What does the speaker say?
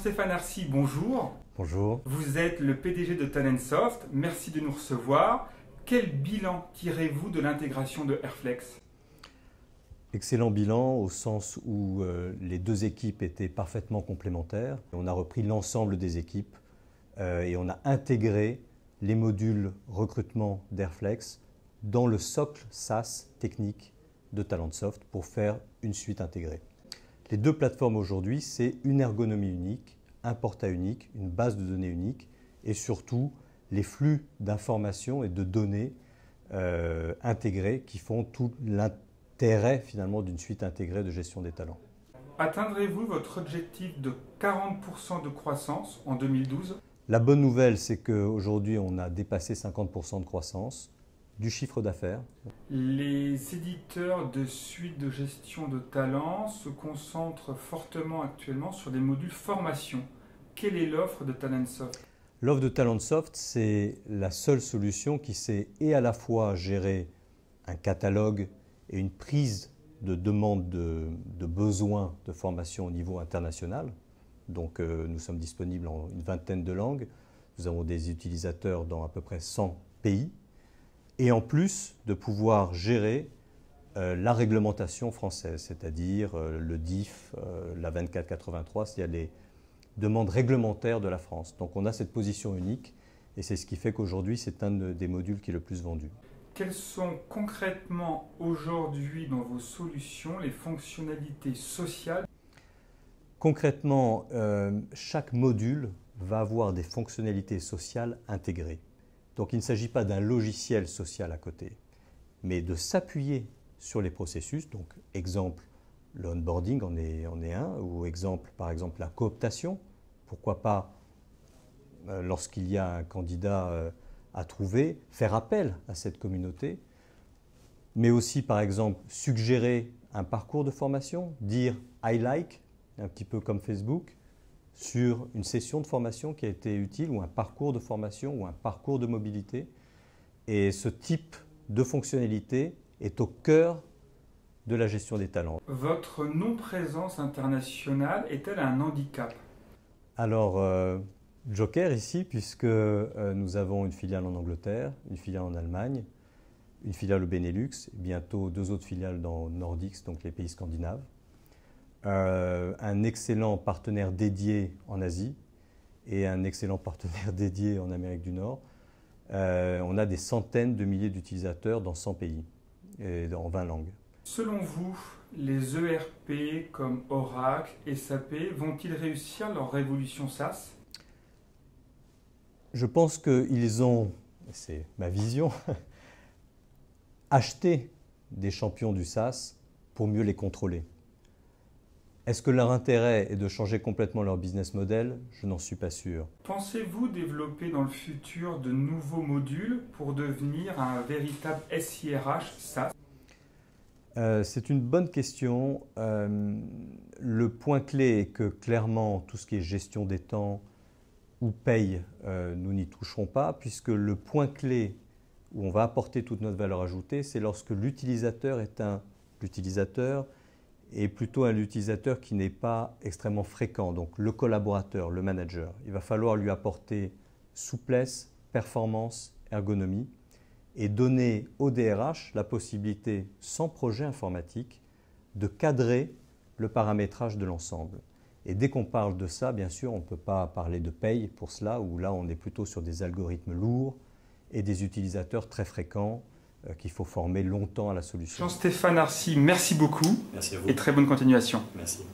Jean-Stéphane Arcy, bonjour. Bonjour. Vous êtes le PDG de Talentsoft. Merci de nous recevoir. Quel bilan tirez-vous de l'intégration de Airflex? Excellent bilan au sens où les deux équipes étaient parfaitement complémentaires. On a repris l'ensemble des équipes et on a intégré les modules recrutement d'Airflex dans le socle SaaS technique de Talentsoft pour faire une suite intégrée. Les deux plateformes aujourd'hui, c'est une ergonomie unique, un portail unique, une base de données unique et surtout les flux d'informations et de données intégrés qui font tout l'intérêt finalement d'une suite intégrée de gestion des talents. Atteindrez-vous votre objectif de 40% de croissance en 2012? La bonne nouvelle, c'est qu'aujourd'hui, on a dépassé 50% de croissance du chiffre d'affaires. Les éditeurs de suites de gestion de talents se concentrent fortement actuellement sur des modules formation. Quelle est l'offre de Talentsoft? L'offre de Talentsoft, c'est la seule solution qui sait et à la fois gérer un catalogue et une prise de demande de besoins de formation au niveau international. Donc nous sommes disponibles en une vingtaine de langues. Nous avons des utilisateurs dans à peu près 100 pays. Et en plus de pouvoir gérer la réglementation française, c'est-à-dire le DIF, la 2483, c'est-à-dire les demandes réglementaires de la France. Donc on a cette position unique et c'est ce qui fait qu'aujourd'hui c'est un des modules qui est le plus vendu. Quelles sont concrètement aujourd'hui dans vos solutions les fonctionnalités sociales? Concrètement, chaque module va avoir des fonctionnalités sociales intégrées. Donc il ne s'agit pas d'un logiciel social à côté, mais de s'appuyer sur les processus. Donc exemple, le onboarding en est un, ou exemple, par exemple, la cooptation. Pourquoi pas, lorsqu'il y a un candidat à trouver, faire appel à cette communauté, mais aussi, par exemple, suggérer un parcours de formation, dire « I like », un petit peu comme Facebook, sur une session de formation qui a été utile ou un parcours de formation ou un parcours de mobilité. Et ce type de fonctionnalité est au cœur de la gestion des talents. Votre non-présence internationale est-elle un handicap? Alors, joker ici, puisque nous avons une filiale en Angleterre, une filiale en Allemagne, une filiale au Benelux, bientôt 2 autres filiales dans Nordiques, donc les pays scandinaves. Un excellent partenaire dédié en Asie et un excellent partenaire dédié en Amérique du Nord. On a des centaines de milliers d'utilisateurs dans 100 pays et dans 20 langues. Selon vous, les ERP comme Oracle, SAP vont-ils réussir leur révolution SaaS? Je pense qu'ils ont, c'est ma vision, acheté des champions du SaaS pour mieux les contrôler. Est-ce que leur intérêt est de changer complètement leur business model? Je n'en suis pas sûr. Pensez-vous développer dans le futur de nouveaux modules pour devenir un véritable SIRH SaaS? C'est une bonne question. Le point clé est que clairement, tout ce qui est gestion des temps ou paye, nous n'y toucherons pas, puisque le point clé où on va apporter toute notre valeur ajoutée, c'est lorsque l'utilisateur est plutôt un utilisateur qui n'est pas extrêmement fréquent, donc le collaborateur, le manager. Il va falloir lui apporter souplesse, performance, ergonomie et donner au DRH la possibilité, sans projet informatique, de cadrer le paramétrage de l'ensemble. Et dès qu'on parle de ça, bien sûr, on ne peut pas parler de paye pour cela, où là on est plutôt sur des algorithmes lourds et des utilisateurs très fréquents, qu'il faut former longtemps à la solution. Jean-Stéphane Arcy, merci beaucoup. Merci à vous. Et très bonne continuation. Merci.